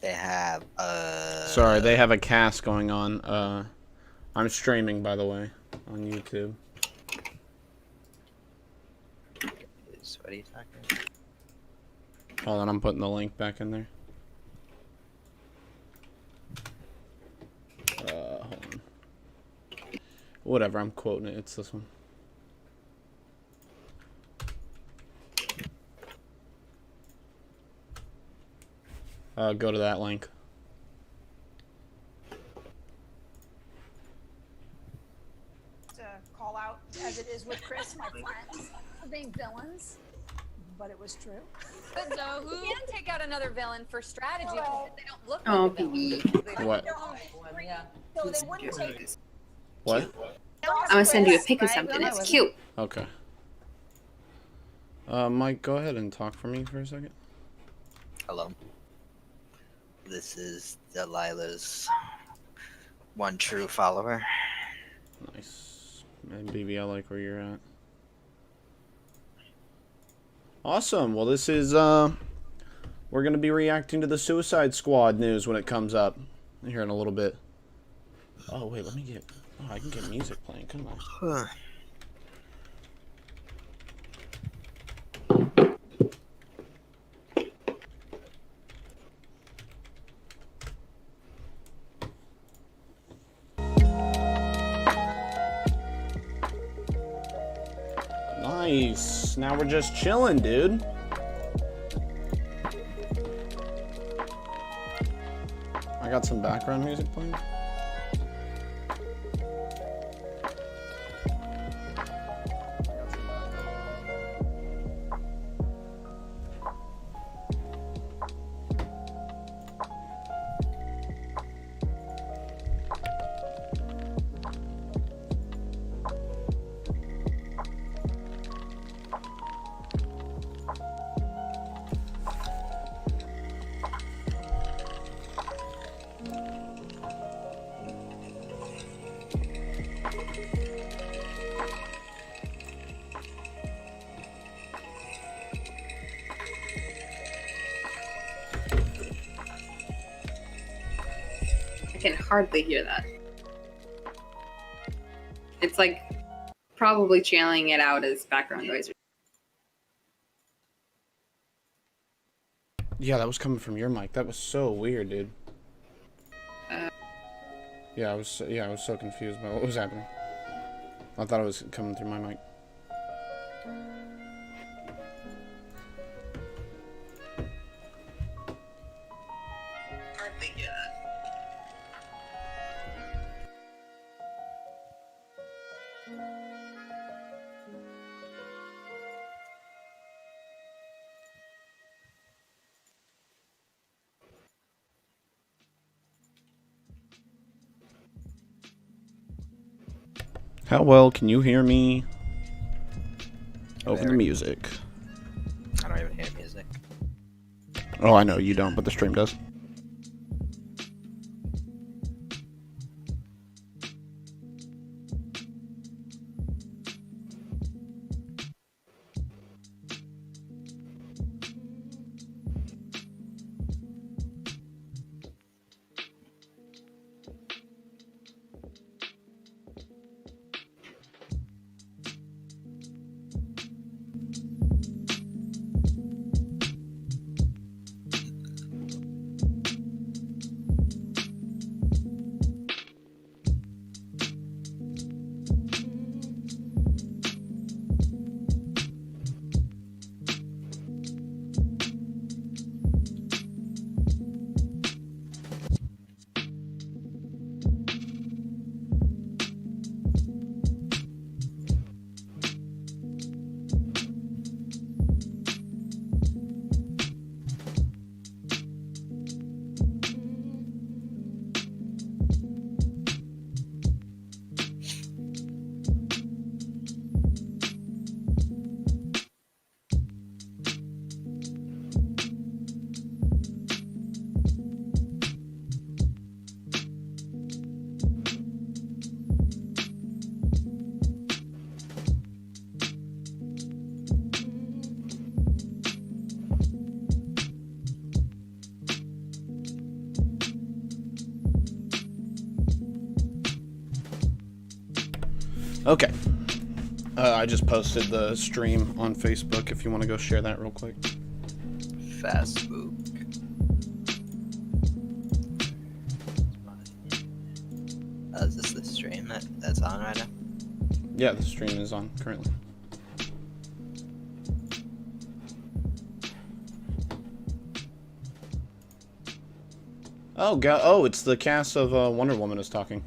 They have Sorry, they have a cast going on. I'm streaming, by the way, on YouTube. what are you talking about? Hold on, I'm putting the link back in there. Hold on. Whatever, I'm quoting it. It's this one. Go to that link. To call out, as it is with Chris, my friends, for being villains, but it was true. But no, who can take out another villain for strategy? Well, They don't look Oh, like a villain. BB. What? So they wouldn't take. What? I'm gonna send you a pic of something. It's cute. Okay. Mike, go ahead and talk for me for a second. Hello. This is Delilah's one true follower. Nice. And BB, I like where you're at. Awesome. Well, this is, we're going to be reacting to the Suicide Squad news when it comes up here in a little bit. Oh, wait, let me get, oh, I can get music playing. Come on. Nice. Now we're just chilling, dude. I got some background music playing. I can hardly hear that. It's like probably channeling it out as background noise. Yeah, that was coming from your mic. That was so weird, dude. Yeah, I was so confused by what was happening. I thought it was coming through my mic. Hardly hear that. How well can you hear me over the Very. music? I don't even hear music. Oh, I know you don't, but the stream does. Okay. I just posted the stream on Facebook if you want to go share that real quick. Facebook. Is this the stream that's on right now? Yeah, the stream is on currently. Oh, it's the cast of Wonder Woman is talking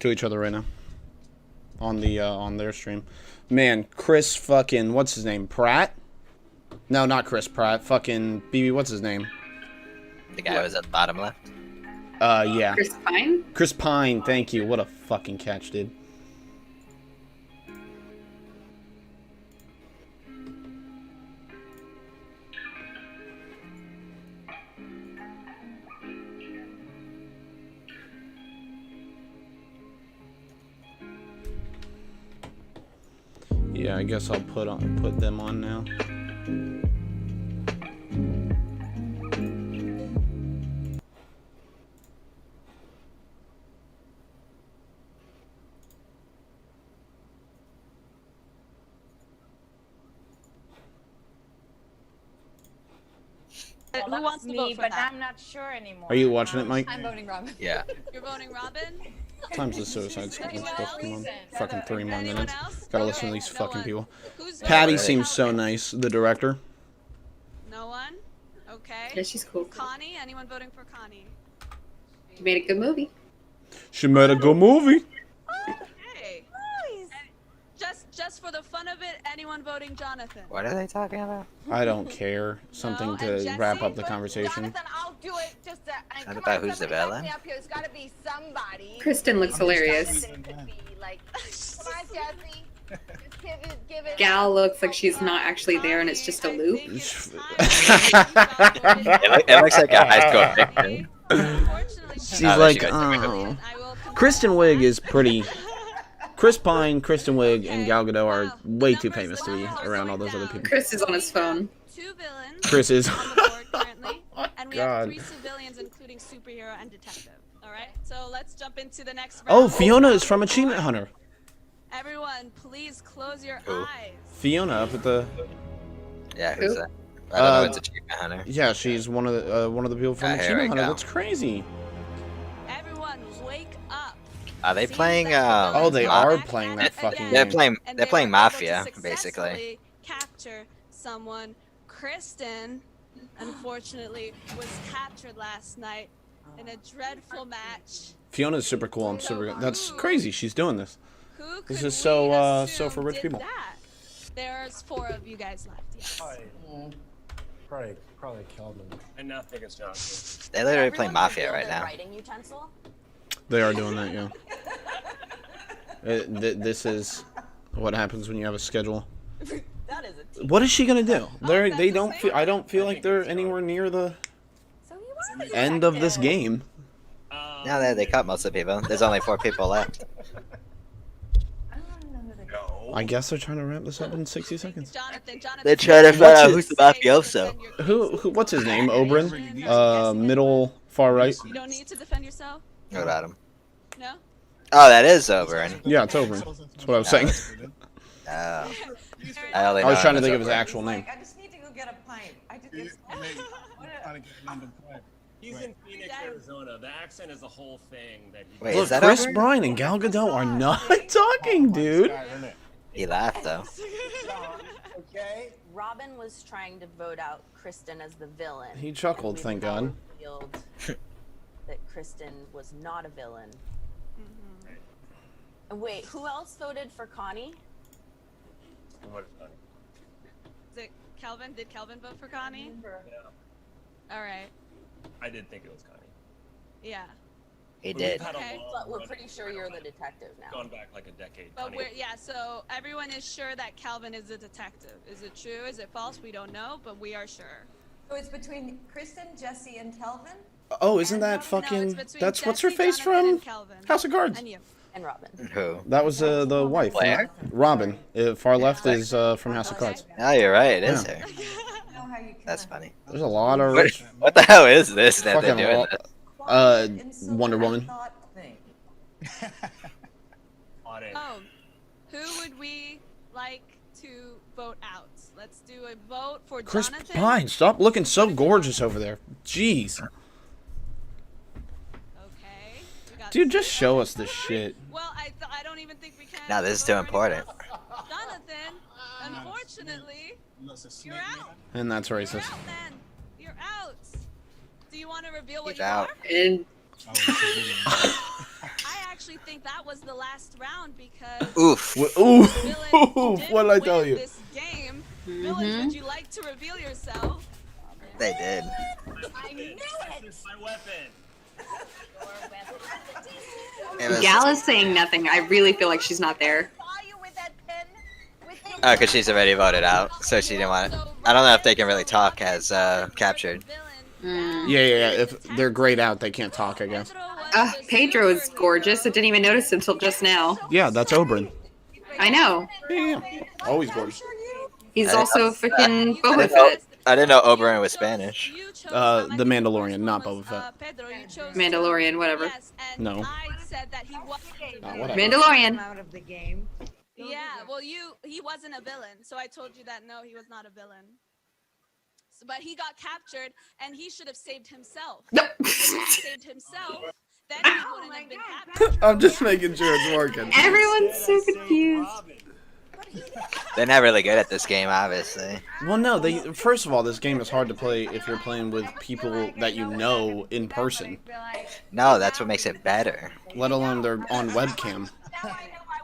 to each other right now on the on their stream. Man, Chris fucking what's his name? Pratt? No, not Chris Pratt. Fucking BB, what's his name? The guy who was at the bottom left. Yeah. Chris Pine? Chris Pine, thank you. What a fucking catch, dude. Yeah, I guess I'll put them on now. Who wants to me, vote for but that? I'm not sure anymore. Are you watching it, Mike? I'm voting Robin. Yeah. You're voting Robin? Time's the Suicide Squad. It's supposed to come on. Fucking 3 more Anyone minutes. else? Gotta listen to Okay, these no fucking one. people. Who's Patty voting? seems so nice, the director. No one? Okay. Yeah, she's cool. Connie? Anyone voting for Connie? She made a good movie. She made a good movie. Okay. Just for the fun of it, anyone voting Jonathan? What are they talking about? I don't care. Something No, to and wrap Jesse? up the conversation. Jonathan, I'll do it. Just and Not come about on, who's the somebody back villain? me up here. There's got to be somebody. Kristen looks hilarious. Jonathan could be like, come on, Jesse. Just give it. Gal looks like she's not actually there and it's just a loop. It looks like a high school picture. She's Oh, there like, she goes. oh. Kristen Wiig is pretty. Chris Pine, Kristen Wiig, and Gal Gadot are way too famous to be around all those other people. Chris is on his phone. 2 villains Chris is. on the board currently, and we God. have 3 civilians, including superhero and detective. All right, so let's jump into the next round. Oh, Fiona is from Achievement Hunter. Everyone, please close your Who? eyes. Fiona up at the. Yeah, who's Who? that? I don't know. It's Achievement Hunter. Yeah, she's one of the people from Ah, here Achievement we Hunter. go. That's crazy. Everyone, wake up. Are they See playing? that the Oh, they villains are back playing at that it fucking again, game. and They're they playing were able to Mafia, basically. successfully capture someone. Kristen, unfortunately, was captured last night in a dreadful match. Fiona's super cool. I'm super. That's crazy. She's doing this. Who This could is so, we so assume for rich did people. That? There's 4 of you guys left. Yes. Probably Kelvin. And now I think it's Johnson. They literally play Everyone Mafia reveal right their now. Writing utensil. They are doing that. Yeah. This is what happens when you have a schedule. That is a. What is she gonna do? They that's don't the feel. same. I don't feel like they're anywhere near the So you are the end of this detective. game. Now they cut most of the people. There's only 4 people left. I don't know who the. No. I guess they're trying to wrap this up in 60 seconds. Jonathan, They're trying to find What's out it- who's the mafioso. Who? What's his name? Oberyn. Middle far right. You don't need to defend yourself. What about him? No. Oh, that is Oberyn. Yeah, it's Oberyn. That's what I was saying. Oh. I only I was know trying him to as think of his Oberyn. actual name. I just need to go get a pint. I did this. He's in Phoenix, Arizona. The accent is a whole thing that he Wait, Look, is that Chris Oberyn? Bryan and Gal Gadot are not talking, dude. He laughed though. Okay. Robin was trying to vote out Kristen as the villain. He chuckled, and thank we've now God. revealed that Kristen was not a villain. And wait, who else voted for Connie? What is funny? Is it Kelvin? Did Kelvin vote for Connie? Yeah. All right. I did think it was Connie. Yeah. He But did. We've had a Okay. long But we're run pretty of sure you're the detective now. Gone back like a decade. But Connie. we're so everyone is sure that Calvin is a detective. Is it true? Is it false? We don't know, but we are sure. So it's between Kristen, Jesse, and Kelvin? Oh, isn't that No, it's fucking? between That's what's her Jesse, face Jonathan, from and Calvin. House of Cards. And you. And Robin. Who? That was the wife. Blair? Robin. Far left is from House of Cards. Oh, you're right. It is Yeah. her. I know how you That's funny. There's a lot of What, rich. what the hell is this that they're Fucking doing? lo- This? Wonder Woman. Thing. Audit. Who would we like to vote out? Let's do a vote for Chris Jonathan. Pine, stop looking so gorgeous over there. Jeez. Okay. We got Dude, just Susan. show us this shit. Well, I don't even think we can. No, this is vote too for important. anyone else. Jonathan, unfortunately, you're out. And that's You're racist. out, man. You're out. Do you want to reveal what He's you out. are? And I actually think that was the last round because Oof. Ooh, Villains didn't what did I tell win you? This game. Villains, would you like to reveal yourself? They did. I knew it. That's my weapon. It was, Gala's saying nothing. I really feel like she's not there. Saw you with that pen. With the oh, because she's already voted out, so she didn't want it. I don't know if they can really talk as captured. Yeah. If they're grayed out, they can't talk, I guess. Pedro is gorgeous. I didn't even notice until just now. Yeah, that's Oberyn. I know. Yeah. Always gorgeous. He's I also freaking Boba didn't know- Fett. I didn't know Oberyn was Spanish. The Mandalorian, not Boba Fett. Mandalorian, whatever. Yes, and No. I said that he wasn't a villain. whatever. Mandalorian. Out of the game. Yeah, well, he wasn't a villain, so I told you that no, he was not a villain. So, but he got captured, and he should have saved himself. Nope. If he had saved himself, then he wouldn't have been captured. I'm just making sure it's working. Everyone's so confused. They're not really good at this game, obviously. Well, no, first of all, this game is hard to play if you're playing with people that you know in person, No, that's what makes it better. let alone they're on webcam.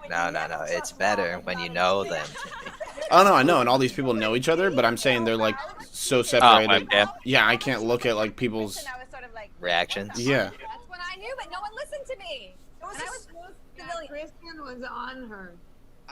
No. It's better when you know them. Oh, no, I know, and all these people know each other, but I'm saying they're, like, so separated. webcam. Yeah, I can't look at, like, people's... I was sort of like, Reactions. Yeah. that's when I knew, but no one listened to me. And I was civilian. Kristen was on her.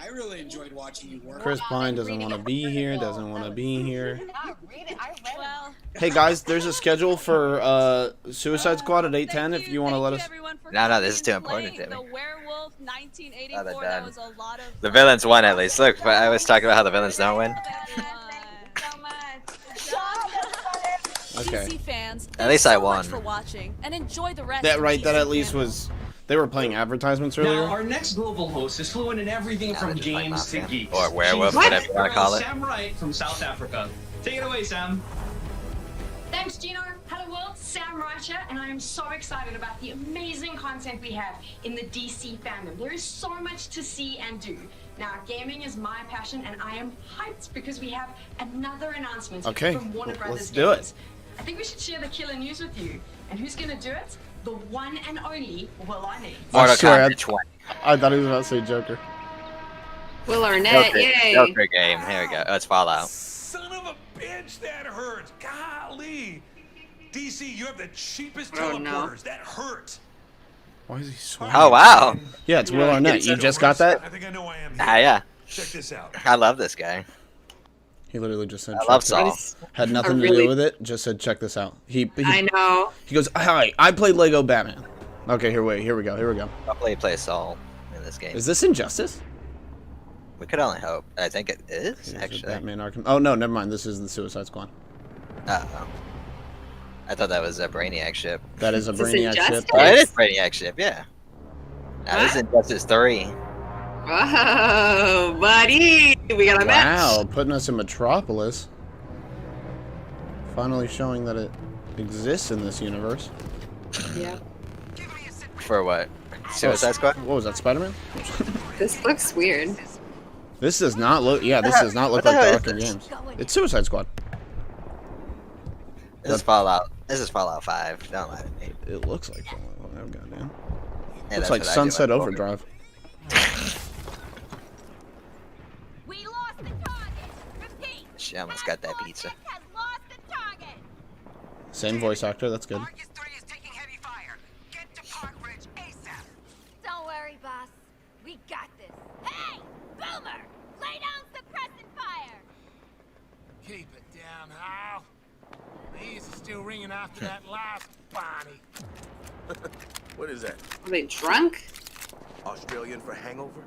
I really enjoyed watching you work. Chris Pine doesn't want to be here, doesn't want to be here. Not read it. I read it. Well, Hey, guys, there's a schedule for Suicide Squad at 8:10 if you want to let us... No, this is too coming important and to me. playing The Werewolf Oh, 1984, they're that done. was a lot of The villains won at least. Look, but I was talking about how the villains don't win. So much. Okay. DC fans, At least I so much won. for watching, and enjoy the rest That of right, that DC at least fandom. was... They were playing advertisements earlier. Now, our next global host is fluent in everything Yeah, from they're just like games to mafia. geeks. Or werewolf, She's whatever you wanna call it. Sam Wright from South Africa. Take it away, Sam. Thanks, Gino. Hello, world. Sam Reicher, and I am so excited about the amazing content we have in the DC fandom. There is so much to see and do. Now, gaming is my passion, and I am hyped because we have another announcement Okay, from Warner let's Brothers do it. Games. I think we should share the killer news with you. And who's going to do it? The one and only Will Arnett. Mortal swear, Kombat 20. I thought he was about to say Joker. Will Arnett, Joker, yay. Joker game. Here we go. Oh, it's Fallout. Son of a bitch, that hurts. Golly. DC, you have the cheapest Oh, no. teleporters. That hurt. Why is he swearing? Oh, wow. Yeah, it's Will Arnett. You just got that? I think I know I am. Ah, yeah. Check this out. I love this guy. He literally just said, I love "Check this Saul." out." Had nothing to really- do with it. Just said, check this out. He I know. He goes, hi, I played Lego Batman. Okay, here we go. Hopefully he plays Saul in this game. Is this Injustice? We could only hope. I think it is, Is it actually. Batman Arkham. Oh, no, never mind. This is the Suicide Squad. Uh-oh. I thought that was a Brainiac ship. That is a Is this Brainiac ship. Injustice? Oh, it is Brainiac ship, yeah. Now, this is Injustice 3. Whoa, buddy. We got a match. Wow, putting us in Metropolis. Finally showing that it exists in this universe. Yeah. For what? Suicide Squad? What was that, Spider-Man? This looks weird. This does not look... Yeah, this does not look What like the the hell Arkham is games. It's Suicide Squad. This is Fallout. This is Fallout 5. Don't lie to me. It looks like Fallout. Oh, goddamn. Yeah, Looks that's like what I do Sunset on Overdrive. We lost the target. Repeat. She almost got that pizza. Has lost the target. Same voice actor, that's good. Marcus 3 is taking heavy fire. Get to Park Ridge ASAP. Don't worry, boss. We got this. Hey, Boomer! Lay down suppressant fire. Keep it down, Hal. My ears are still ringing after that last Bonnie. What is that? Are they drunk? Australian for hangover?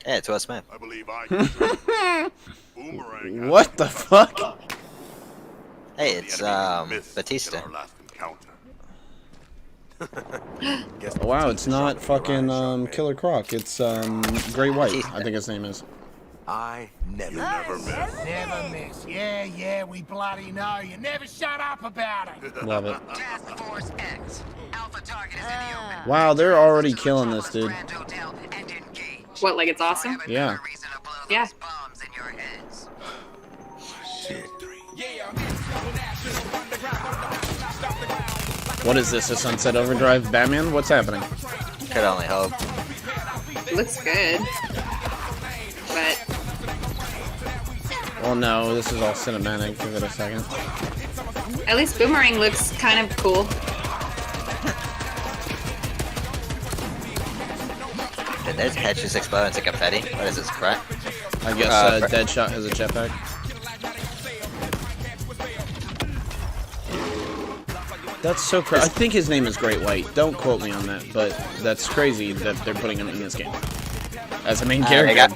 Yeah, it's Will Smith. I believe I can. Boomerang. What the fuck? Hey, it's Batista. Our last encounter. Oh, wow, it's not fucking Killer Croc. It's Great White, I think his name is. I never miss. Never miss. Yeah, we bloody know. You never shut up about it. Love it. Task Force X. Alpha target is in the open. Wow, they're already killing this dude. What, like it's awesome? Yeah. Yeah. What is this, a Sunset Overdrive Batman? What's happening? Could only hope. Looks good. But Well, no, this is all cinematic. Give it a second. at least Boomerang looks kind of cool. Did their head just explode into confetti? What is this, crap? I guess Deadshot has a jetpack. That's so crazy. I think his name is Great White. Don't quote me on that, but that's crazy that they're putting him in this game as a main character.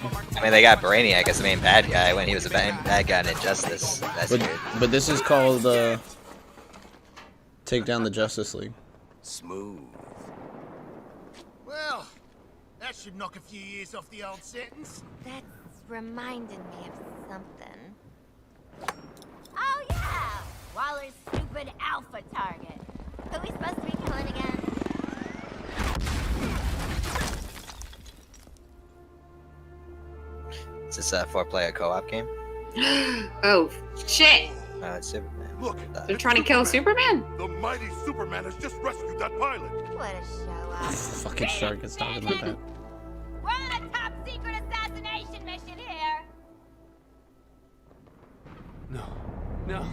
They got Brainiac as the main bad guy when he was a bad guy in Injustice. That's weird. But this is called Take Down the Justice League. Smooth. Well, that should knock a few years off the old sentence. That's reminding me of something. Oh yeah! Waller's stupid alpha target. Who are we supposed to be killing again? Is this a 4-player co-op game? Oh, shit! No, it's Superman. Look, They're trying to kill Superman? the mighty Superman has just rescued that pilot. What a show off. Fucking shark is talking like that. We're on a top secret assassination mission here. No.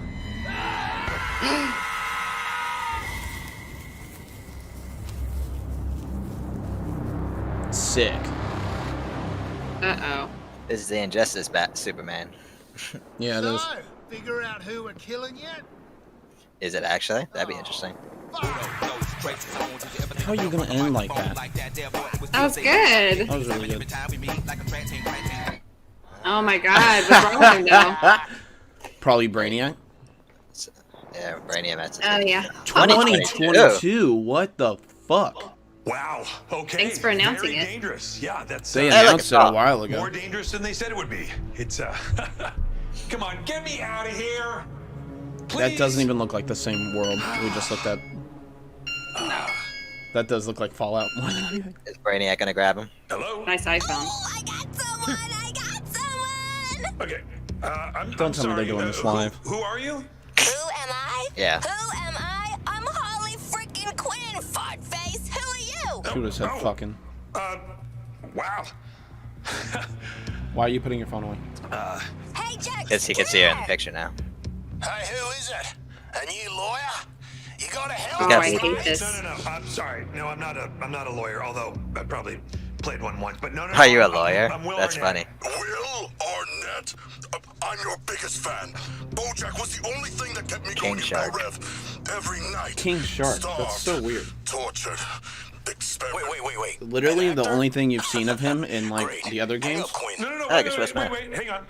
Sick. Uh-oh. This is the Injustice Superman. Yeah, it is. So, figure out who we're killing yet? Is it actually? That'd be interesting. How are you gonna end like that? That was good. That was really good. Oh my god, what's wrong with him though? Probably Brainiac. Yeah, Brainiac. That's Oh yeah. 2022. What the fuck? Wow. Okay. Thanks for announcing Very it. dangerous. Yeah, that's. They announced it a while ago. More dangerous than they said it would be. It's Come on, get me out of here. That doesn't even look like the same world we just looked at. No. That does look like Fallout. Is Brainiac gonna grab him? Hello. Nice iPhone. Oh, I got someone! I got someone! Okay. Don't tell me they're doing this live. Who are you? Who am I? Yeah. Who am I? I'm Harley freaking Quinn, fart face. Who are you? Should have said fucking. Wow. Why are you putting your phone away? Hey, Jack. Guess he can see her in the picture now. Hey, who is it? A new lawyer? You gotta help Oh, got I some- hate this. No. I'm sorry. No, I'm not a lawyer. Although I probably played one once. But no. Are you a lawyer? I'm Will That's Arnett. funny. Will Arnett? I'm your biggest fan. BoJack was the only thing that kept me King going in Shark. Bel Rev every night. King Shark. That's so weird. Tortured. Wait. Literally the only thing you've seen of him in like the other games. No. I guess West Wait. Hang on.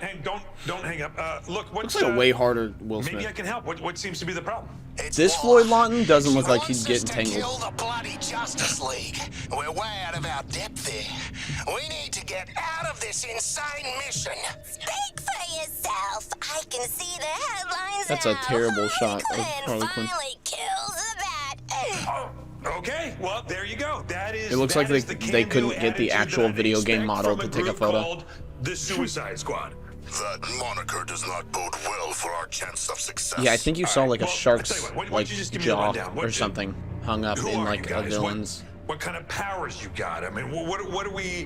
Don't hang up. Look, what's Looks like a way harder Will Maybe I Smith. can help. What seems to be the problem? This Floyd Lawton doesn't look like he'd get Kill entangled. the bloody Justice League. We're way out of our depth here. We need to get out of this insane mission. Speak for yourself. I can see the headlines. That's a now. terrible Harley shot of Harley Quinn. finally kills the bat. Oh, okay. Well, there you go. That is. It looks like that is they the couldn't can-do get the attitude actual that I'd video game expect model from to take a group photo. called the Suicide Squad. That moniker does not bode well for our chance of success. Yeah, I think you saw like a well, shark's I'll tell you what, why like don't you just give me the jaw rundown? or something hung up Who in are like you a guys? villain's. What kind of powers you got? I mean, what are we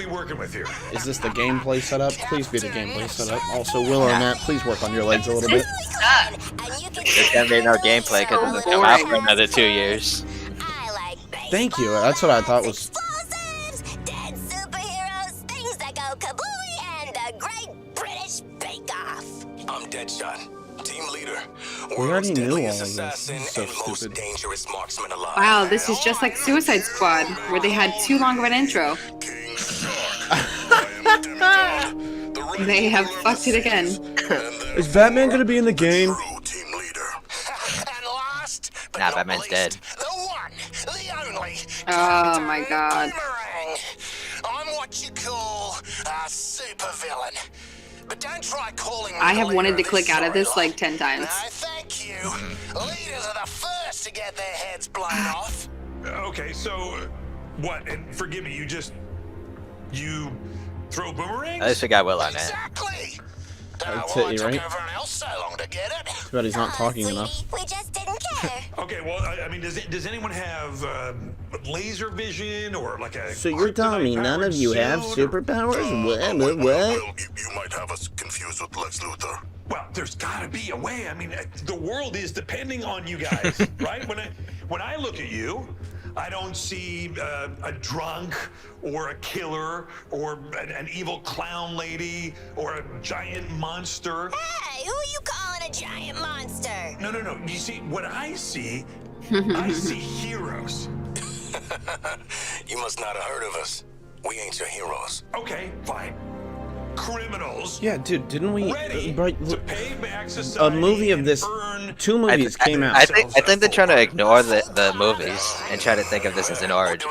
working with here? Is this the gameplay setup? Please be the gameplay setup. Also, Will Arnett, please work on your legs a little bit. There's gonna be no gameplay because it doesn't come out for another 2 years. Thank you. That's what I thought was. Dead superheroes, things that go kablooey, and the Great British Bake Off. I'm Deadshot, team leader. We already knew all of Deadliest this. assassin This is so and most stupid. dangerous marksman alive. Wow, this is just like Suicide Squad, where they had too long of an intro. They have fucked it again. Is Batman gonna be in the game? Nah, Batman's dead. The one, the Oh my god. Boomerang. I'm what you call a supervillain. But don't try calling me I the have leader wanted to of click out of this storyline. like 10 times. No, thank you. Leaders are the first to get their heads blown off. Okay, so what? And forgive me, you throw boomerangs? At least we got Will on it. Exactly. That's Why it, took right? everyone else so long to get it? Too bad he's not talking enough. We just didn't care. Okay, well, I mean, does anyone have laser vision or like a? So you're telling me none of you have superpowers? What? You might have us confused with Lex Luthor. Well, there's got to be a way. I mean, the world is depending on you guys, right? When I look at you, I don't see a drunk or a killer or an evil clown lady or a giant monster. Hey, who are you calling a giant monster? No. You see, what I see, I see heroes. You must not have heard of us. We ain't your heroes. Okay, fine. Criminals. Yeah, dude, didn't we? Ready to pay back A society movie of and this. earn 2 movies came out. I think they're trying to ignore the movies and try to think of this as an origin.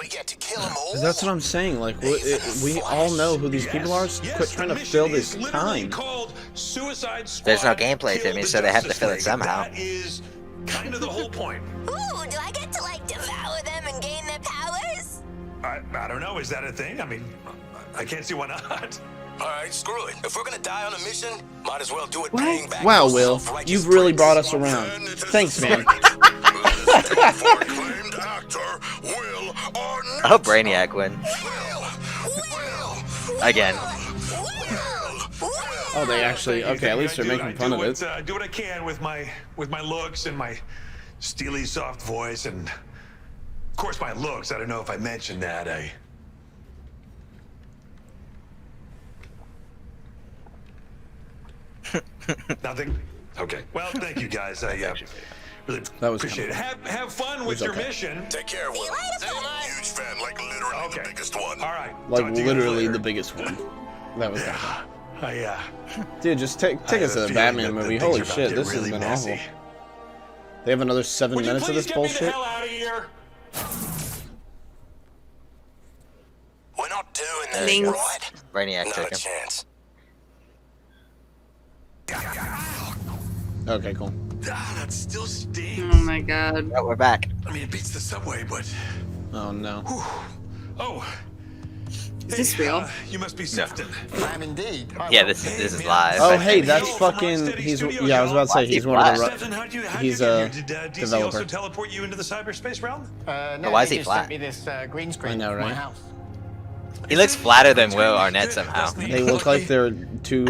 That's what I'm saying. Like, we all know who these people are. So quit trying to fill this time. There's no gameplay to me, so they have to fill it somehow. That is kind of the whole point. Ooh, do I get to like devour them and gain their powers? I don't know. Is that a thing? I mean, I can't see why not. All right, screw it. If we're gonna die on a mission, might as well do it paying back. Wow, those Will, self-righteous you've really pricks. brought us around. Thanks, man. Acclaimed actor Will Arnett. I hope Brainiac wins. Again. Oh, they actually. Okay, at least they're making fun of it. I do what I can with my looks and my steely, soft voice, and of course my looks. I don't know if I mentioned that. Nothing. Okay. Well, thank you guys. I really appreciate it. Have fun with your mission. Take care, Will. Huge fan, like literally the biggest one. All right. Like literally the biggest one. That was. Dude, just take us to the Batman movie. Holy shit, this has been awful. They have another 7 minutes of this bullshit. We're not doing this, right? Brainiac Not took a him. chance. Okay, cool. That still stings. Oh my god. Oh, we're back. I mean, it beats the subway, but. Oh no. Oh. Is this real? You must be Sefton. I am indeed. Yeah, this is live. Oh hey, that's fucking. He's yeah. I was about to say he's one of the. He's a Did DC developer. also teleport you into the cyberspace realm? No, why is they he just flat? sent me this green screen I know, for my right? house. He looks flatter than Will Arnett somehow. They look like they're two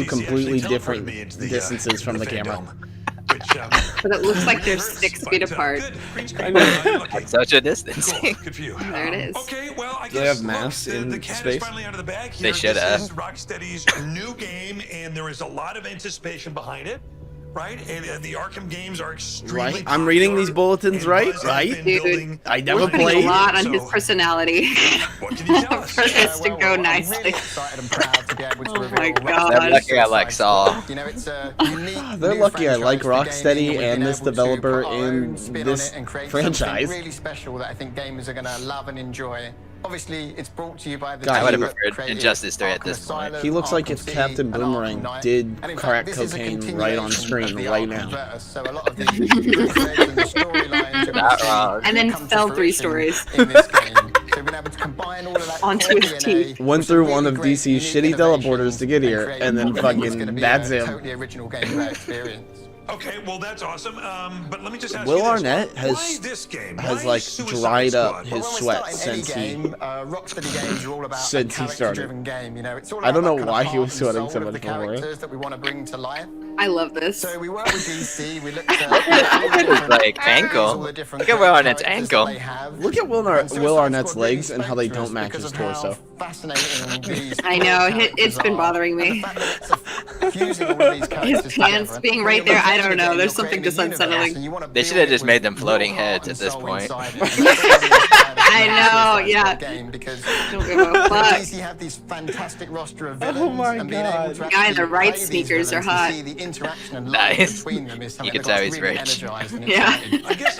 completely different distances from the camera. But it looks like they're 6 feet apart. I know. Social distance. Good for you. There it is. Okay, well, I Do they guess have masks look, in the cat space? is finally out of the bag They here. should This have. is Rocksteady's new game, and there is a lot of anticipation behind it, right? And the Arkham games are extremely Right? I'm reading these bulletins right? Right? Dude, I we're never putting played. a lot on his personality What can you tell us? for this to go I'm nicely. really excited and proud to be able to Oh reveal my Rocksteady's God. They're lucky I like Saw. You know, it's a unique They're new lucky I like franchise for gaming, Rocksteady we've and been this able to developer put our in own spin on this it and create franchise. something really special that I think gamers are going to love and enjoy. Obviously, it's brought to you by the God, I would have team that preferred created Injustice 3 at Arkham this point. Asylum, He looks like Arkham if City, Captain and Boomerang Arkham Knight. did And in crack fact, this is a cocaine right on continuation screen of the right Arkham now. verse. So a lot of the threads and the storylines that Not we see wrong. And then come to fell 3 fruition stories. in this game. So we've been able to combine all of that Onto core his DNA teeth. Went with through some one really of great, DC's unique shitty innovations teleporters to get here, create and then what I think is fucking gonna be that's a him. Totally original gameplay experience. Okay, well that's awesome. But let me just ask Will you this. Arnett Why this game? has Why like Suicide dried up Squad? his Well, when sweat we're starting any since he. game, Rocksteady games are all about Since he a started. character-driven game. You know, it's all I about don't know that kind of why he heart was and sweating soul so of much the before. characters that we want to bring to life. I love this. So we work with DC. We looked at Look at his like ankle. Look at Will Arnett's ankle. Look at Will Arnett's legs and how they don't match his torso. I know, it's been bothering me. His pants being right there, I don't know, there's something just unsettling. They should have just made them floating heads at this point. I know, yeah. Don't give a fuck. DC have these fantastic roster of Oh villains, my and being able to God. Guy in the actually right play these sneakers are villains and hot. see the interaction and Nice. between them is You something can that tell got he's really rich. energized and Yeah. excited. I guess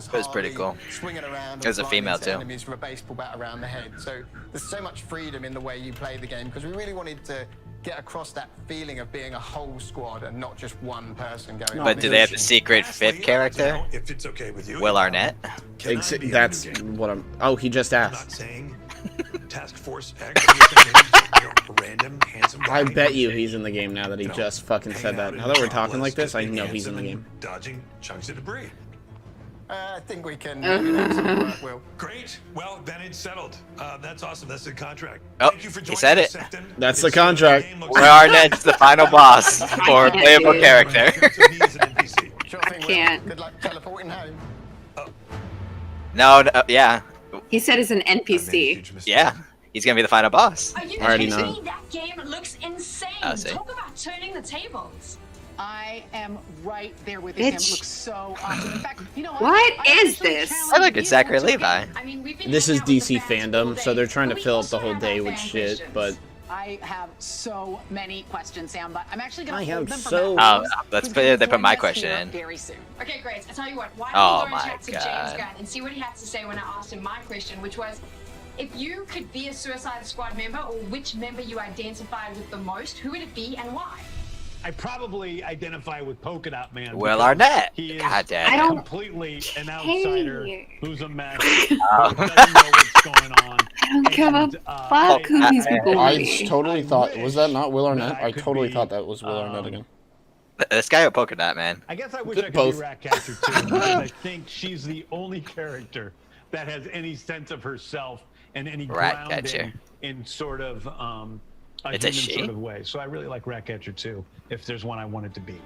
as It was pretty Harley, cool. swinging around. It was a and female, blinding too. Enemies with a baseball bat around the head. So there's so much freedom in the way you play the game because we really wanted to get across that feeling of being a whole squad and not just one person going. But do they have the secret fifth character? If it's okay with you. Will Arnett? That's what I'm. Oh, he just I'm not asked. saying Task Force X. A random handsome guy. I bet you he's in the game now that he just fucking said that. Now that we're talking like this, I know he's in the game. Dodging chunks of debris. I think we can make some work, Will. Great. Well, then it's settled. That's awesome. That's the contract. Oh, Thank you for he joining said us, it. Sefton. That's the contract. Will Arnett's the final boss or playable character. I can't. Good luck teleporting home. No, yeah. He said it's an NPC. Yeah. He's gonna be the final boss. Are you Already kidding know. me? That game looks insane. Oh, see. Talk about turning the tables. I am right there with him. It Bitch. looks so awesome. In fact, you know What is this? I look at Zachary Levi. I mean, we've been This is hanging out with the DC fans all fandom, day, so they're trying to but we fill up also the whole have day our with fan shit, questions. but I have so many questions, Sam, but I'm actually going I to have hold them for so- Matt, Oh, let's who's put gonna they put join my us question here in. very soon. Okay, great. I tell you what. Why Oh don't we go my and chat to God. James Gunn and see what he had to say when I asked him my question, which was, if you could be a Suicide Squad member, or which member you identified with the most, who would it be and why? I probably identify with Polka Dot Man. Will because Arnett. He is God damn. I don't- completely an outsider who's a mess. Who Oh. doesn't know what's going on. I don't give a And, fuck who these people I be. totally thought, was that not Will Arnett? that I I could totally be, thought that was Will Arnett again. This guy with Polka Dot Man. I guess I wish I could Both. be Ratcatcher too, because I think she's the only character that has any sense of herself and any Ratcatcher. grounding in sort of a It's a human she? sort of way. So I really like Ratcatcher too, if there's one I want it to be.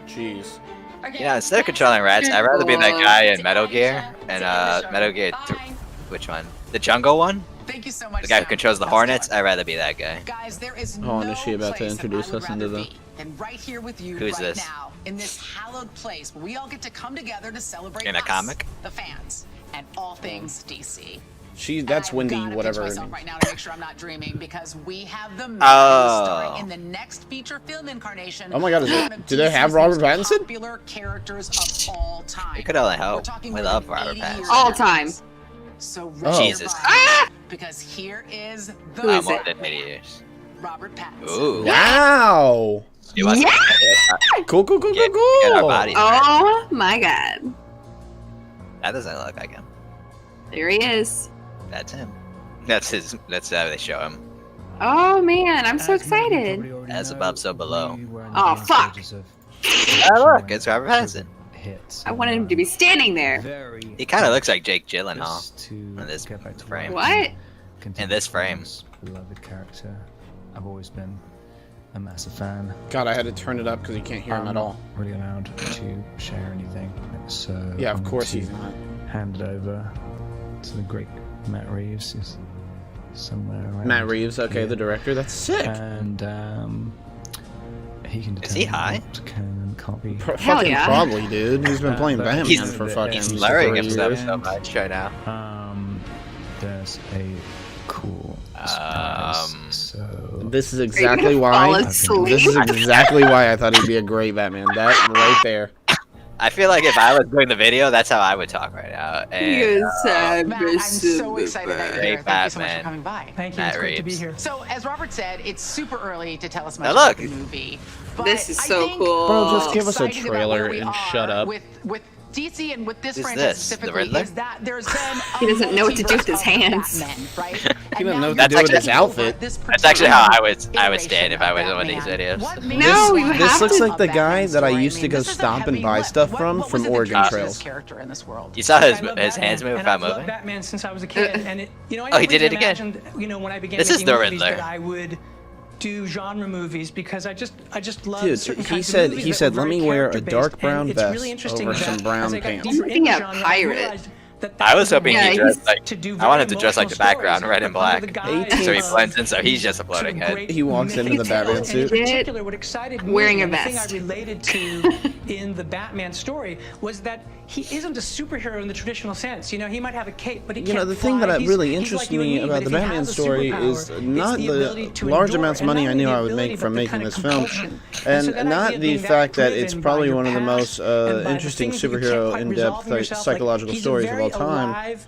Jeez. Okay. Yeah, instead of controlling rats, I'd rather be that guy in Metal Gear and Metal Gear. Which one? The jungle one? Thank you so much, The guy who Sam. controls the Best Hornets? of luck. I'd rather be that guy. Guys, there is Oh, no and is she about to place introduce that I would us into rather the- be than right here with you Who's right this? now in this hallowed place where we all get to come together to celebrate In a us, comic? the fans, and all things DC. That's Wendy, Gotta whatever pinch her myself name. right now to make sure I'm not dreaming, because we have the man Oh. starring in the next feature film incarnation. Oh my God, is of it- one of do they have DC's Robert most Pattinson? Popular characters of all time. It could only We're help. talking We more love than Robert 80 years Pattinson. All now. time. So Oh. raise your Jesus. vibe, because here is the Who is More it? than 80 years. Robert Pattinson. Ooh. Wow. He wants to Cool, cool, cool, get, cool, get our cool. bodies. Oh my god. That doesn't look like him. There he is. That's him. That's his. That's how they show him. Oh man, I'm so excited. As above, so below. Oh fuck. Oh look, it's Robert Pattinson. I wanted him to be standing there. He kind of looks like Jake Gyllenhaal in this frame. What? In this frame. Beloved character. I've always been a massive fan. God, I had to turn it up because you can't hear him at all. Really allowed to share anything, so Yeah, of I'm course going he's to not. hand it over to the great Matt Reeves, who's somewhere around. Matt Reeves, okay, here. the director. That's sick. And he can determine Is he high? what can and can't be. Fucking probably, dude. He's been playing but Batman He's- for fucking He's slurring 3 himself years. so much right now. There's a cool surprise. So This is exactly why. fall This asleep? is exactly why I thought he'd be a great Batman. That right there. I feel like if I was doing the video, that's how I would talk right now. And, Matt, I'm so excited that you're here. Great Thank you so much for Batman. coming by. Thank you. Matt It's great to be Reeves. here. So, as Robert said, it's super early to tell us much Now about look. the movie. But This is I so think cool. Bro, just give us a exciting about where trailer we and are shut up. With DC and with this Who's franchise this? The specifically, Riddler? is that there's been He doesn't know what to do with his multiverse of hands. Batmen, right? He doesn't know what to That's do with his actually- outfit. That's actually how I would stand if I was in one of these videos. No, you This have looks to. like the guy that I used to go stomp and buy stuff from Oregon Trails. Character in this world. You saw his I love hands Batman, move and without I've loved moving? Batman since I was a kid, and it, you know, I Oh, he never did it even again. imagined, you know, when I began This is making the movies Riddler. that I would do genre movies because I just love Dude, certain he kinds of said movies he that said were let very me wear a character-based, dark and brown it's really vest interesting over that some brown as I got pants. deeper I'm into thinking a genre, I pirate. realized that I was hoping Yeah, he dressed he's- like. to do I wanted very to dress like the emotional background, stories red and under black. the guise So he of blends in, so he's just a sort of floating head. great He walks into the mythic Batman tales, and suit. in particular, what excited me Wearing a and the thing vest. I related to in the Batman story was that he isn't a superhero in the traditional sense. You know, he might have a cape, but he You can't know, the thing fly. that He's- really he's interests like you and me but about if the he Batman has a story superpower, is it's not the ability the to large endure, amounts of and money not I only knew the I would ability, make but from the making kind of this film, compulsion. and so that not idea of the being fact that it's driven by probably your one of the past most and by the interesting things that you can't superhero quite in-depth resolve in yourself, psychological he's a stories of very all time. alive,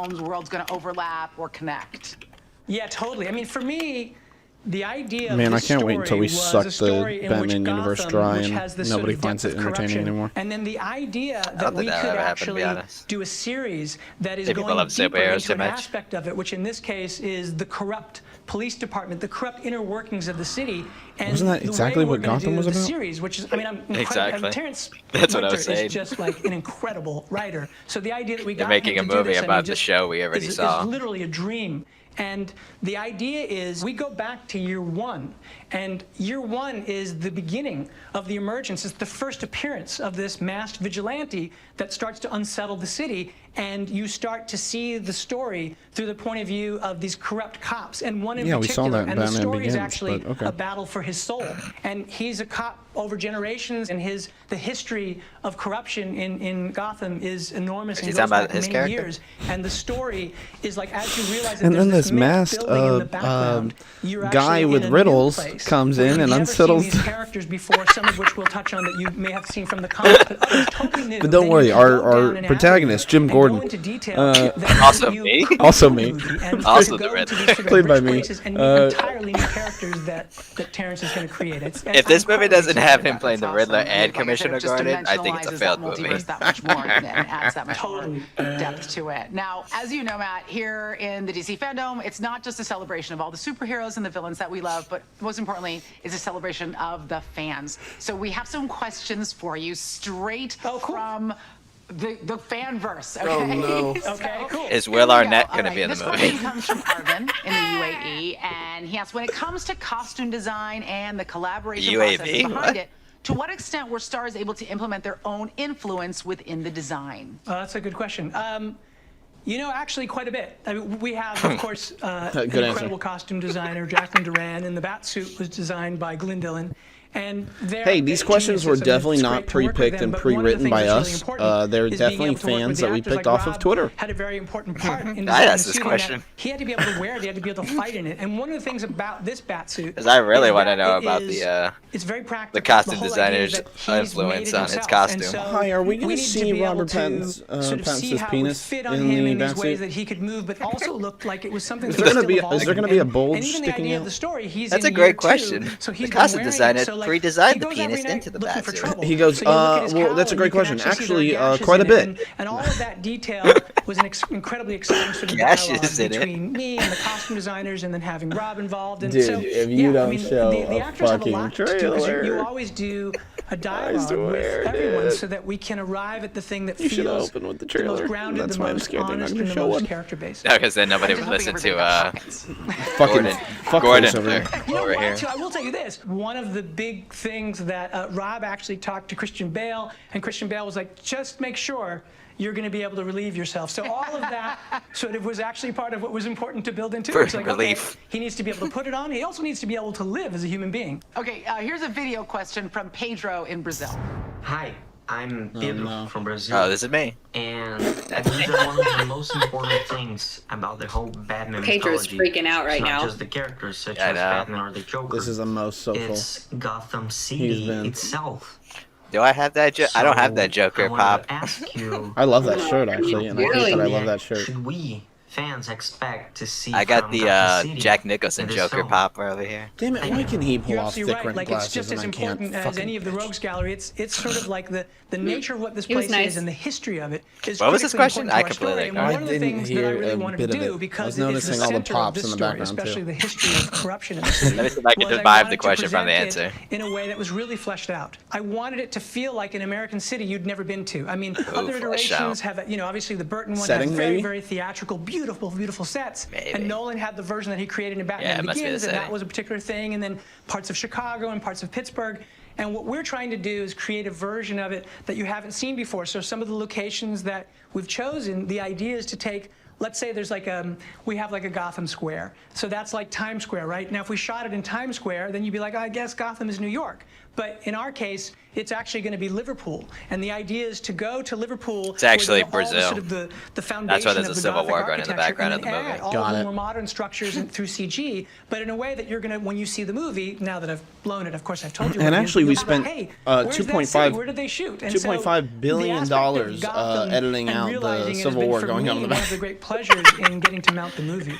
films' worlds going to overlap or connect? Yeah, totally. I mean, for me, The idea Man, of I this can't wait until we story was suck a the story in which Batman universe Gotham, dry which and has this sort nobody of finds depth it of entertaining corruption. anymore. And then the idea don't that we think could that'll ever happen, to be actually honest. do a series that is Think people going love deeper superheroes into too an much? aspect of it, which in this case is the corrupt police department, the corrupt inner workings of the city. And Wasn't that the exactly way we're what gonna Gotham do was the about? series, which is, I mean, I'm incredible. Exactly. Terrence That's what I was Winter saying. is just like an incredible writer. So the idea that we They're got making him a to do movie this, I mean, about the just show we already is saw. literally a dream. And the idea is we go back to year one, and year one is the beginning of the emergence. It's the first appearance of this masked vigilante that starts to unsettle the city, and you start to see the story through the point of view of these corrupt cops, and one in Yeah, we saw particular. that in And the Batman story is Begins, actually but okay. a battle for his soul, and he's a cop over generations, and the history of corruption in Gotham is enormous and Is he goes talking about back his many character? years. And the story is like, as you realize that And there's then this myth masked building in the background, you're guy actually with in a new riddles place. comes in You've and never unsettles. seen these characters before, some of which we'll touch on that you may have seen from the comics, but others totally new. But don't Then worry, you can go our down an protagonist, avenue Jim and Gordon, go into detail that Also you me. couldn't Also in the me. movie, and Also you the go into Riddler. these sort of Played by rich me. places and meet entirely new characters that Terrence is going to create. If this movie doesn't have him playing the It's Riddler awesome. and Like I said, Commissioner it just Gordon, I think it's a dimensionalizes failed that movie. multiverse that much more and adds that much more depth to it. Now, as you know, Matt, here in the DC fandom, it's not just a celebration of all the superheroes and the villains that we love, but most importantly, it's a celebration of the fans. So we have some questions for you straight from the fanverse. Okay? Oh, no. Okay, cool. Is Will Here we Arnett go. going to All be in the this movie? question comes from Arvin in the UAE, and he asks, when it comes to costume design and the collaboration UAV? process behind What? it, to what extent were stars able to implement their own influence within the design? That's a good question. You know, actually, quite a bit. I mean, we have, of course, an Good answer. incredible costume designer, Jacqueline Duran, and the bat suit was designed by Glenn Dillon. And Hey, these questions were definitely not pre-picked and pre-written by us. They're definitely fans that we picked off of Twitter. Had a very important part in I designing asked the this suit in question. that he had to be able to wear it. He had to be able to fight in it. And one of the things about this bat suit, Because I really is want to that know it about is- the it's very practical. the costume whole idea is designer's that he's made influence it on its himself. And costume. so Hi, are we going to needed see be able Robert to Pattinson's sort of see Pattinson's how it would penis fit on in him the in these bat ways suit? that he could move, but also looked like it was something Is that there was gonna still be- is there evolving. gonna be a And- bulge and even the sticking idea out? of the story, he's That's in a great year 2, question. so he's The been costume wearing it, designer so, like, pre-designed he the goes every penis night into the looking bat for suit. trouble. He goes, So you look at his well, that's a cowl, great and you can question. actually see there are Actually, gashes quite a in it, bit. and all of that detail was an incredibly exciting sort of Gashes dialogue in it. between me and the costume designers, and then having Rob involved. And Dude, so, if you yeah, don't I mean, show the a actors have a fucking lot to do, 'cause trailer. you always do a dialogue swear, with everyone dude. so that we can arrive at the thing that You should feels open with the the most trailer. grounded, That's the why I'm most scared they're not honest, gonna and the show most one. character-based. No, because then nobody I'm would just listen hoping to Fucking Gordon. fuck Gordon this over here. You know over what, here. too? I will tell you this. One of the big things that Rob actually talked to Christian Bale, and Christian Bale was like, just make sure you're going to be able to relieve yourself. So all of that sort of was actually part of what was important to build into. For It's like, relief. okay, he needs to be able to put it on. He also needs to be able to live as a human being. Okay, here's a video question from Pedro in Brazil. Hi, I'm Pedro from Brazil. Oh, this is me. And I believe that one of the most important things about the whole Batman Pedro's mythology freaking out right is not now. just the characters such I as know. Batman or the Joker. This is the most social. It's Gotham He's City been. itself. Do I have that? I don't have that So, Joker I wanted pop. to ask you, I love that shirt actually, and I hate that I love that shirt. should we fans expect to see I got from the Gotham City Jack Nicholson in this Joker film? pop over here. Damn it! Why can he pull You're off absolutely thick right. rimmed Like, it's glasses just and as I can't? important as Fucking any of the Rogues Gallery. It's sort of like the nature of what this He was place nice. is and the history of it is What was this critically question? important to I our completely story. And ignored one of the it. I didn't things that I hear really a wanted bit to of it. do I because was it is the noticing all the center of props this in the story, background, too. especially the history of corruption in the city. Let me see if I can was just vibe the wanted to question from the present answer. it in a way that was really fleshed out. I wanted it to feel like an American city you'd never been to. I mean, other fleshed iterations out. have, obviously the Burton one Setting, has very, maybe? very theatrical, beautiful sets. Maybe. And Nolan had the version that he created in Yeah, Batman it must be the Begins, and that setting. was a particular thing, and then parts of Chicago and parts of Pittsburgh. And what we're trying to do is create a version of it that you haven't seen before. So some of the locations that we've chosen, the idea is to take, let's say there's like we have like a Gotham Square. So that's like Times Square, right? Now if we shot it in Times Square, then you'd be like, oh, I guess Gotham is New York. But in our case, it's actually going to be Liverpool. And the idea is to go to Liverpool. It's actually where all Brazil. Sort of the foundation That's why there's of a the civil Gothic war going in the architecture, background and of the then movie. add all Got the it. more modern structures through CG, but in a way that you're going to, when you see the movie, now that I've blown it, of course I've told you. And what it is, actually, we you'll be like, spent hey, where's that 2.5 city? Where did they shoot? And so $2.5 billion the aspect of Gotham editing and out the realizing it has Civil been War for going me on in the one back. of the great pleasures in getting to mount the movie.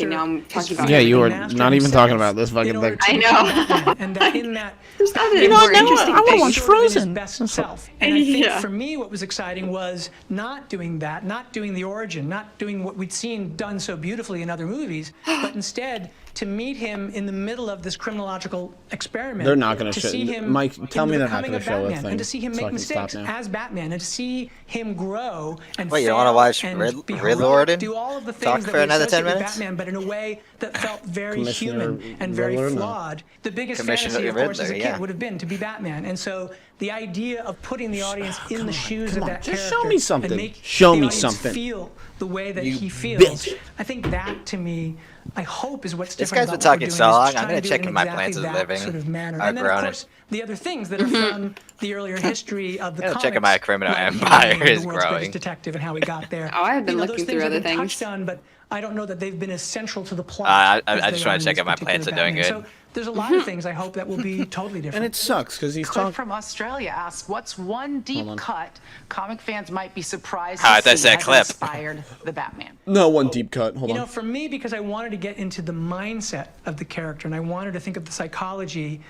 okay, now I'm talking about. Yeah, it. you were not even talking about this fucking thing. I know. And that in that, you know what? Now I want to watch Frozen. Best self. And I think for me, what was exciting was not doing that, not doing the origin, not doing what we'd seen done so beautifully in other movies, but instead to meet him in the middle of this criminological experiment. They're not going to show. see him Mike, tell me they're not becoming going to show a Batman, thing. and to see him so I make can stop mistakes now. as Batman, and to see him grow and Wait, you fail want to watch and be Riddler heroic, Origin? do all all of the Talk things that for we another 10 associate with minutes? Batman, but in a way that felt very Commissioner human and very Riddler, no. flawed. The biggest Commissioner fantasy, of course, as a Riddler, kid yeah. would have been to be Batman. And so the idea of putting the audience in the shoes of that Just character show me something. and make Show the me audience something. feel the way that You he feels. bitch. I think that, to me, I hope is what's This different guy's about been what we're talking doing, so is long, I'm trying gonna to do check it in if my exactly plants of that living sort of manner. are And then, grown of in- course, the other things that are from the earlier history of the I'm comics. checking my criminal like, empire the is world's growing. Greatest Detective and how we got there. Oh, I have been those looking things through have other been things. touched on, but I don't know that they've been as central to the plot. I as just they want are to in check this if my plants are particular doing Batman. good. So there's a lot of things I hope that will be totally different. And it sucks because he's Cliff talking. from Australia asks, "What's one deep Hold on. cut comic fans might be surprised Ah, I to thought it see said has clip. inspired the Batman?" No, one deep cut. Hold You on. know, for me, because I wanted to get into the mindset of the character and I wanted to think of the psychology,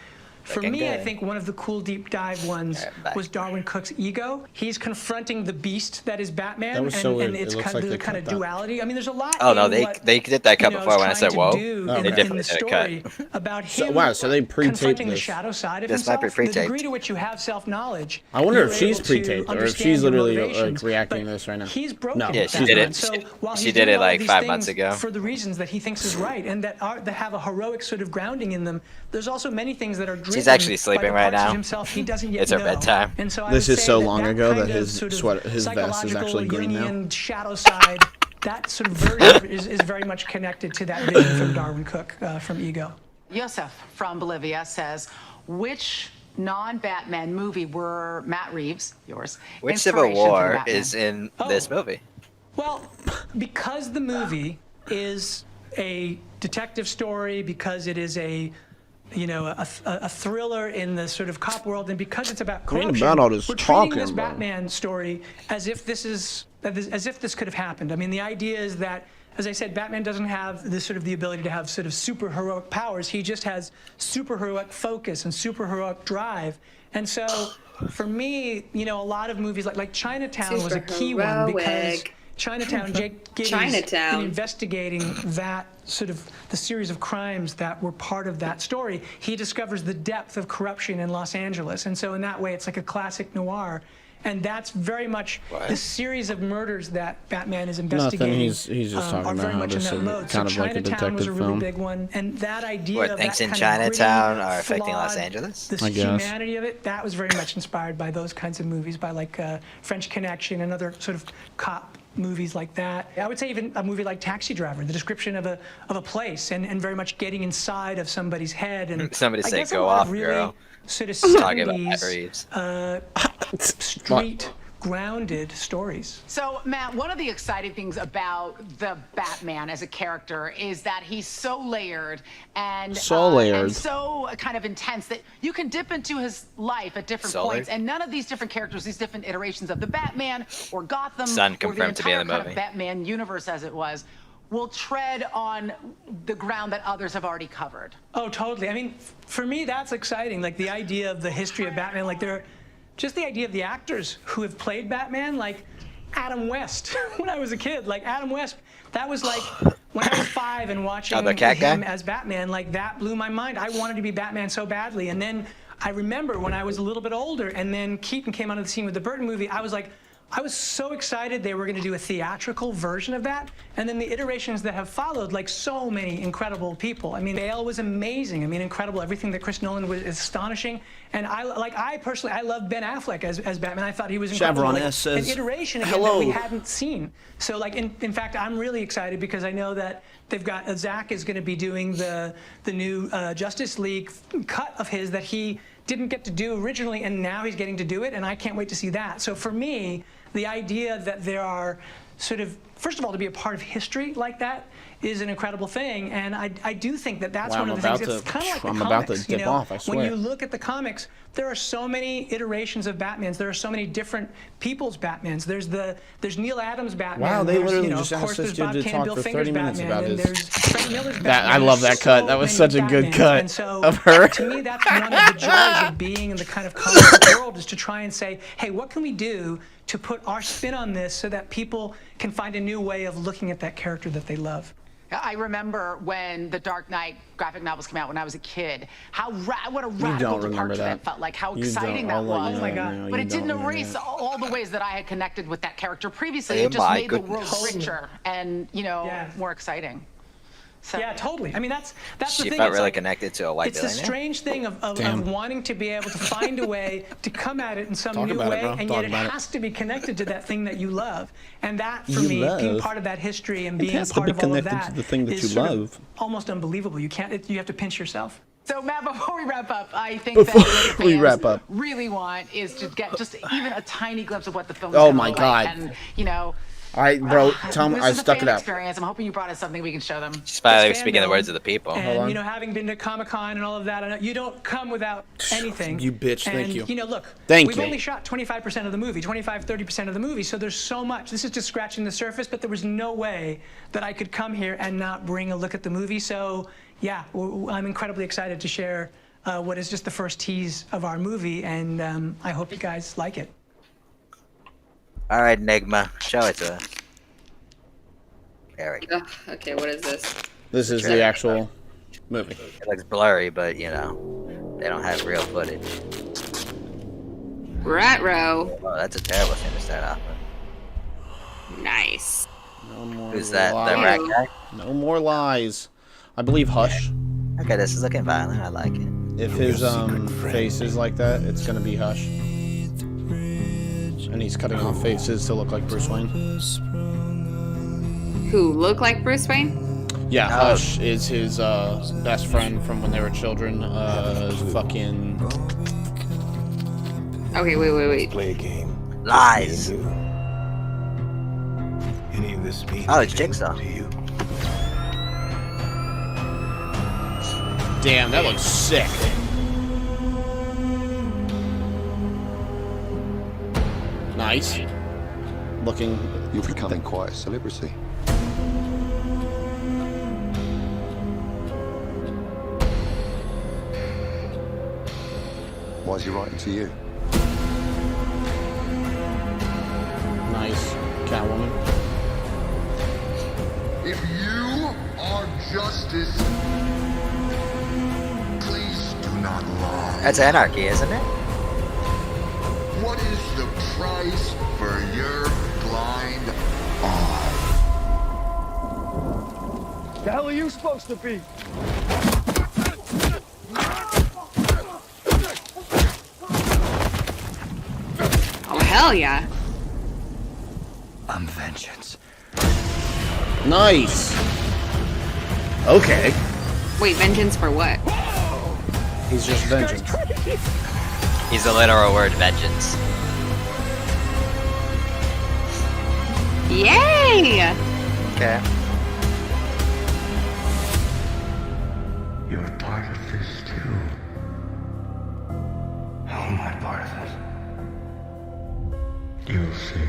for Looking me, I good. think one of the cool deep dive ones was Darwin Cook's ego. He's confronting the beast that is Batman, That was and, so weird. and it's It looks kind like of they the kind cut of that. duality. I mean, there's a lot. Oh no, in they what, they did that cut you know, before when I is said trying to whoa. do Oh, in, They in definitely the did a story cut. about So- him wow, so they pre-taped confronting the this. shadow side of This might himself. be The pre-taped. degree to which you have self-knowledge. I wonder you're if she's able to pre-taped or if understand she's your literally motivations. reacting But to this right now. He's broken. No. Yeah, she Batman. did it. So while She he's did doing it all of like these 5 months things ago. for the reasons that he thinks is right and that have a heroic sort of grounding in them, there's also many things that are driven She's actually by sleeping the right parts of now. himself he doesn't yet It's her know. bedtime. And so I This would is say so that long that ago kind that of his sort of sweater, his vest is psychological actually green now. Jungian shadow side, that sort of version is very much connected to that vision from Darwin Cook from Ego. Yosef from Bolivia says, "Which non-Batman movie were Matt Reeves, yours, Which Civil inspiration for War Batman?" is in this movie? Well, because the movie is a detective story, because it is a thriller in the sort of cop world, and because it's about What corruption, about all this we're treating talking, this bro? Batman story as if this could have happened. I mean, the idea is that, as I said, Batman doesn't have this sort of the ability to have sort of super heroic powers. He just has super heroic focus and super heroic drive. And so, for me, a lot of movies like Chinatown was a key one because Super-heroic. Chinatown, Jake Gittes, Chinatown. in investigating that sort of the series of crimes that were part of that story, he discovers the depth of corruption in Los Angeles. And so in that way, it's like a classic noir. And that's very much the series of murders that Batman is investigating. He's just talking are about very how much in this that is mode. kind So of like a Chinatown was a detective really film. big one. And that idea What, of things that in kind of gritty, Chinatown are affecting Los flawed, Angeles? The I guess. humanity of it, that was very much inspired by those kinds of movies, by like French Connection and other sort of cop movies like that. I would say even a movie like Taxi Driver, the description of a place and very much getting inside of somebody's head. And Somebody I say, guess a "Go lot off, of really girl." sort of Talking about 70s, Matt Reeves. street grounded stories. So, Matt, one of the exciting things about the Batman as a character is that he's so layered and layered. so kind of intense that you can dip into his life at different So points, layered. and none of these different characters, these different iterations of the Batman or Gotham Son or the confirmed to be in entire the kind of movie. Batman universe as it was, will tread on the ground that others have already covered. Oh, totally. I mean, for me, that's exciting. Like the idea of the history of Batman, like just the idea of the actors who have played Batman, like Adam West. When I was a kid, like Adam West, that was like when I was 5 and watching Oh, the cat him guy? as Batman, like that blew my mind. I wanted to be Batman so badly. And then I remember when I was a little bit older and then Keaton came onto the scene with the Burton movie, I was so excited they were going to do a theatrical version of that. And then the iterations that have followed, like so many incredible people. I mean, Bale was amazing. I mean, incredible. Everything that Chris Nolan was is astonishing. And I personally, I love Ben Affleck as Batman. I thought he was incredible. Chevron Like, S says, an iteration again "Hello." that we hadn't seen. So like, in fact, I'm really excited because I know that they've got, Zach is going to be doing the new Justice League cut of his that he didn't get to do originally, and now he's getting to do it, and I can't wait to see that. So for me, the idea that there are sort of, first of all, to be a part of history like that is an incredible thing, and I do think that that's Wow, one I'm of the things. about It's to- kind of like the I'm comics, about to you dip know? off, I When swear. you look at the comics, there are so many iterations of Batmans. There are so many different people's Batmans. There's Neil Adams Batman. Wow, they There's, literally you know, just of course, asked there's this dude Bob to Kane, talk Bill for Finger's 30 minutes Batman, about and his- there's Frank Miller's Batman. That I love that There's cut. so That was many such a good Batmans. cut And so, of her. To me, that's one of the joys of being in the kind of comic book world is to try and say, hey, what can we do to put our spin on this so that people can find a new way of looking at that character that they love? I remember when the Dark Knight graphic novels came out when I was a kid. What a You radical don't remember departure that. that felt like. How You exciting don't. that I'll let was. you know now. But You it didn't don't remember erase that. all the ways that I had connected with that character previously. Oh It just my made the world goodness. richer and more exciting. So, yeah, totally. I mean, that's the She thing. felt It's really like, connected to a white it's a billionaire. strange thing of Damn. wanting to be able to find a way to come at it in some Talk new about it, way, bro. and Talk yet it about it. has to be connected to that thing that you love. And that, for You me, being love. part of that history and It being has to part be of all of connected that to the thing that is you sort of love. almost unbelievable. You can't. You have to pinch yourself. So, Matt, before we wrap up, I think Before that what we fans wrap up. really want is to get just even a tiny glimpse of what the film is Oh gonna my look God. like. And, you know, All right, bro. Tell me. this I is a stuck fan it out. experience. I'm hoping you brought us something we can show them. She's finally It's speaking the fandom. words of the people. And you know, having been to Comic-Con and all of that, I know you don't come without anything. You bitch, And, thank you. You know, look, Thank we've you. only shot 25% of the movie, 25-30% of the movie, so there's so much. This is just scratching the surface, but there was no way that I could come here and not bring a look at the movie. So, yeah, I'm incredibly excited to share what is just the first tease of our movie, and I hope you guys like it. All right, Enigma, show it to us. There we go. Okay, what is this? This is the actual movie. It looks blurry, but you know, they don't have real footage. Rat-row. Oh, that's a terrible thing to start off with. Nice. No more Who's that? The lies. rat guy? No more lies. I believe Hush. Okay, this is looking violent. I like it. If his face is like that, it's gonna be Hush. And he's cutting off faces to look like Bruce Wayne. Who look like Bruce Wayne? Yeah, Hush is his best friend from when they were children. Fucking. Okay, wait. Play a game. Lies. Any of this mean Oh, it's Jigsaw. to you? Damn, that looks sick. Nice. Looking. You're becoming quite a celebrity. Why is he writing to you? Nice. Catwoman. If you are justice, please do not lie. That's anarchy, isn't it? What is the price for your blind eye? The hell are you supposed to be? Oh, hell yeah. I'm vengeance. Nice. Okay. Wait, vengeance for what? He's just vengeance. He's the literal word vengeance. Yay! Okay. You're part of this too. How am I part of it? You'll see.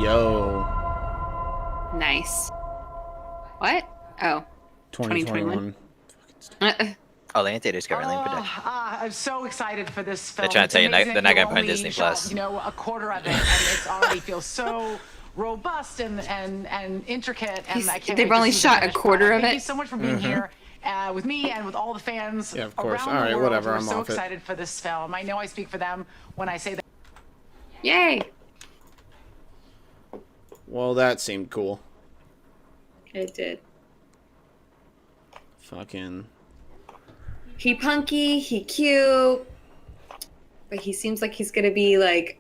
Yo. Nice. What? Oh. 2021. Oh, the anteater's currently in production. I'm so excited for this film. They're trying to tell you It's amazing they're not if gonna you put it on only Disney shot, Plus. You know, a quarter of it, and it already feels so robust and intricate. And I can't They've wait to only see the shot a finished quarter product. of Thank it? you so much for being Mhm. here with me and with all the fans Yeah, of course. around All right, the world. whatever, We're I'm so off it. excited for this film. I know I speak for them when I say that. Yay! Well, that seemed cool. It did. Fucking. He punky, he cute, but he seems like he's gonna be like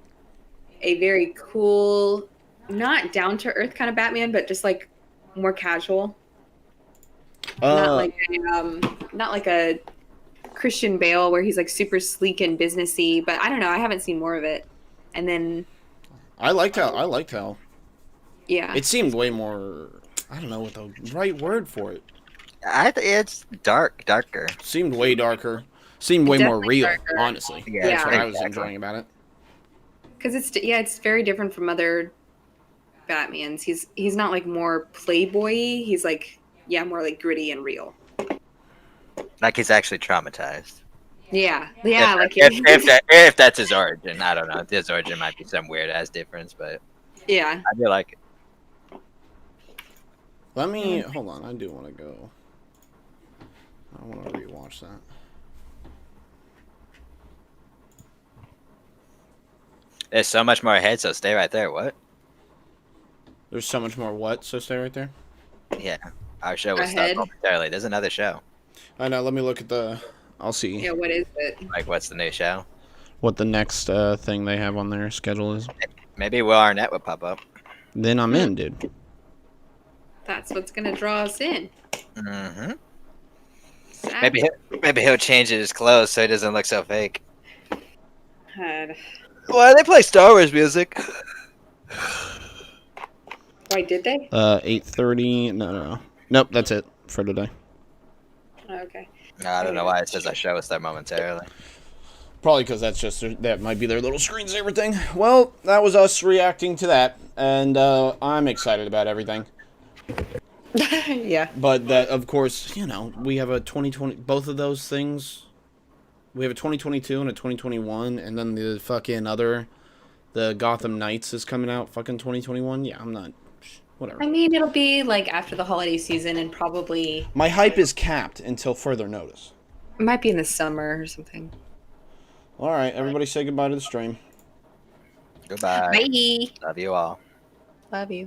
a very cool, not down to earth kind of Batman, but just like more casual. Not like a Christian Bale where he's like super sleek and businessy. But I don't know. I haven't seen more of it. And then I liked how. yeah, It seemed way more. I don't know what the right word for it. It's darker. Seemed way darker. Seemed way more Definitely real, darker. honestly. Yeah, That's what I was exactly. enjoying about it. because it's very different from other Batmans. He's not like more playboy-y. He's like more like gritty and real. Like he's actually traumatized. Yeah. If that's his origin, I don't know. His origin might be some weird ass difference, but Yeah. I feel like Let me hold on. I do want to go. I want to rewatch that. There's so much more ahead, so stay right there. What? There's so much more what? So stay right there. Yeah, our show will start Ahead. momentarily. There's another show. I know. Let me look at the. I'll see. Yeah, what is it? Like, what's the new show? What the next thing they have on their schedule is. Maybe Will Arnett would pop up. Then I'm in, dude. That's what's gonna draw us in. Mm-hmm. Sad. Maybe he'll change his clothes so he doesn't look so fake. God. Why they play Star Wars music? Why did they? 8:30. No. Nope. That's it for today. Okay. I don't know why it says our show will start momentarily. Probably because that might be their little screensaver thing. Well, that was us reacting to that, and I'm excited about everything. Yeah. But that, of course, we have a 2020. Both of those things. We have a 2022 and a 2021, and then the fucking the Gotham Knights is coming out fucking 2021. Yeah, I'm not. Whatever. I mean, it'll be like after the holiday season and probably. My hype is capped until further notice. It might be in the summer or something. All right, everybody say goodbye to the stream. Goodbye. Bye. Love you all. Love you.